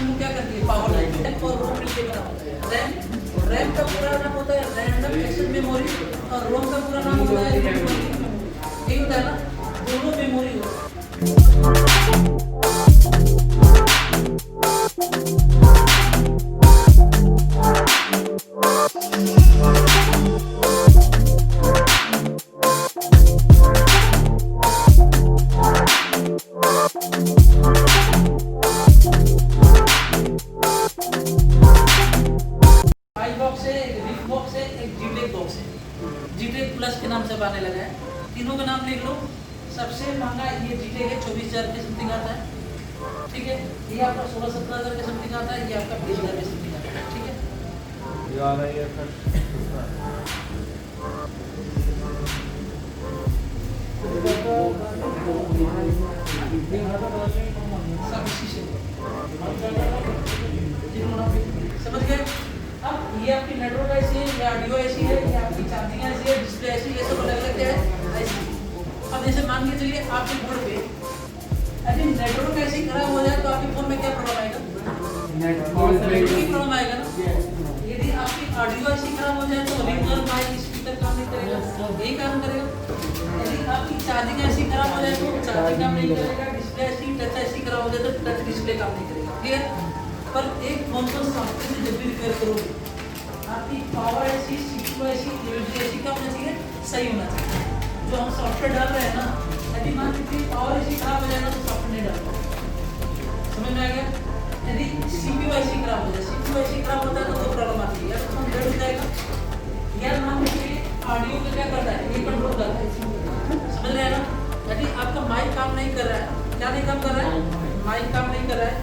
वो क्या करती है, पावर लाइन रैम और रोम मिलकर बना होता है। रैम का पूरा नाम होता है रैंडम एक्सेस मेमोरी और रोम का पूरा नाम होता है यही होता है ना, दोनों मेमोरी होता है। जीटेक प्लस के नाम से आने लगा है। तीनों का नाम लिख लो। सबसे महंगा ये जीटेक है, 24,000 के समथिंग आता है, ठीक है। ये आपका 16-17 हज़ार के समथिंग आता है, ये आपका 20,000 के समथिंग आता है, ठीक है। ये आ रही है सब इसी से समझ गए। अब ये आपकी नेटवर्क ऐसी है, ये ऑडियो ऐसी है, ये आपकी चार्जिंग ऐसी है, डिस्प्ले ऐसी है, ये सब अलग अलग है ऐसी। अब जैसे मान के चलिए आपके बोर्ड पे यदि नेटवर्क ऐसे खराब हो जाए तो आपके फोन में क्या प्रॉब्लम आएगा, प्रॉब्लम आएगा ना। यदि आपकी ऑडियो ऐसी खराब हो जाए तो रिंगर माइक स्पीकर काम नहीं करेगा, यही काम करेगा। यदि आपकी चार्जिंग ऐसी खराब हो जाए तो चार्जिंग काम नहीं करेगा, डिस्प्ले ऐसी टच ऐसी खराब हो जाए तो टच डिस्प्ले काम नहीं करेगा, क्लियर। पर एक फोन को सॉफ्टवेयर से जब भी रिपेयर करोगे आपकी पावर ऐसी, सीपीयू ऐसी, यूएसबी ऐसी क्या होना चाहिए, सही होना चाहिए। जो हम सॉफ्टवेयर डाल रहे हैं ना, यदि मान लीजिए पावर ऐसी खराब हो जाए ना तो सॉफ्टवेयर नहीं डालना, समझ में आ गया। यदि सीपीयू ऐसी खराब हो जाए, सीपीयू ऐसी खराब होता है तो दो प्रॉब्लम आती है, या तो फोन डेड हो जाएगा, या मान लीजिए ऑडियो का क्या करता है, ये कंट्रोल करता है, समझ रहे हैं ना। यदि आपका माइक काम नहीं कर रहा है, क्या नहीं काम कर रहा है, माइक काम नहीं कर रहा है,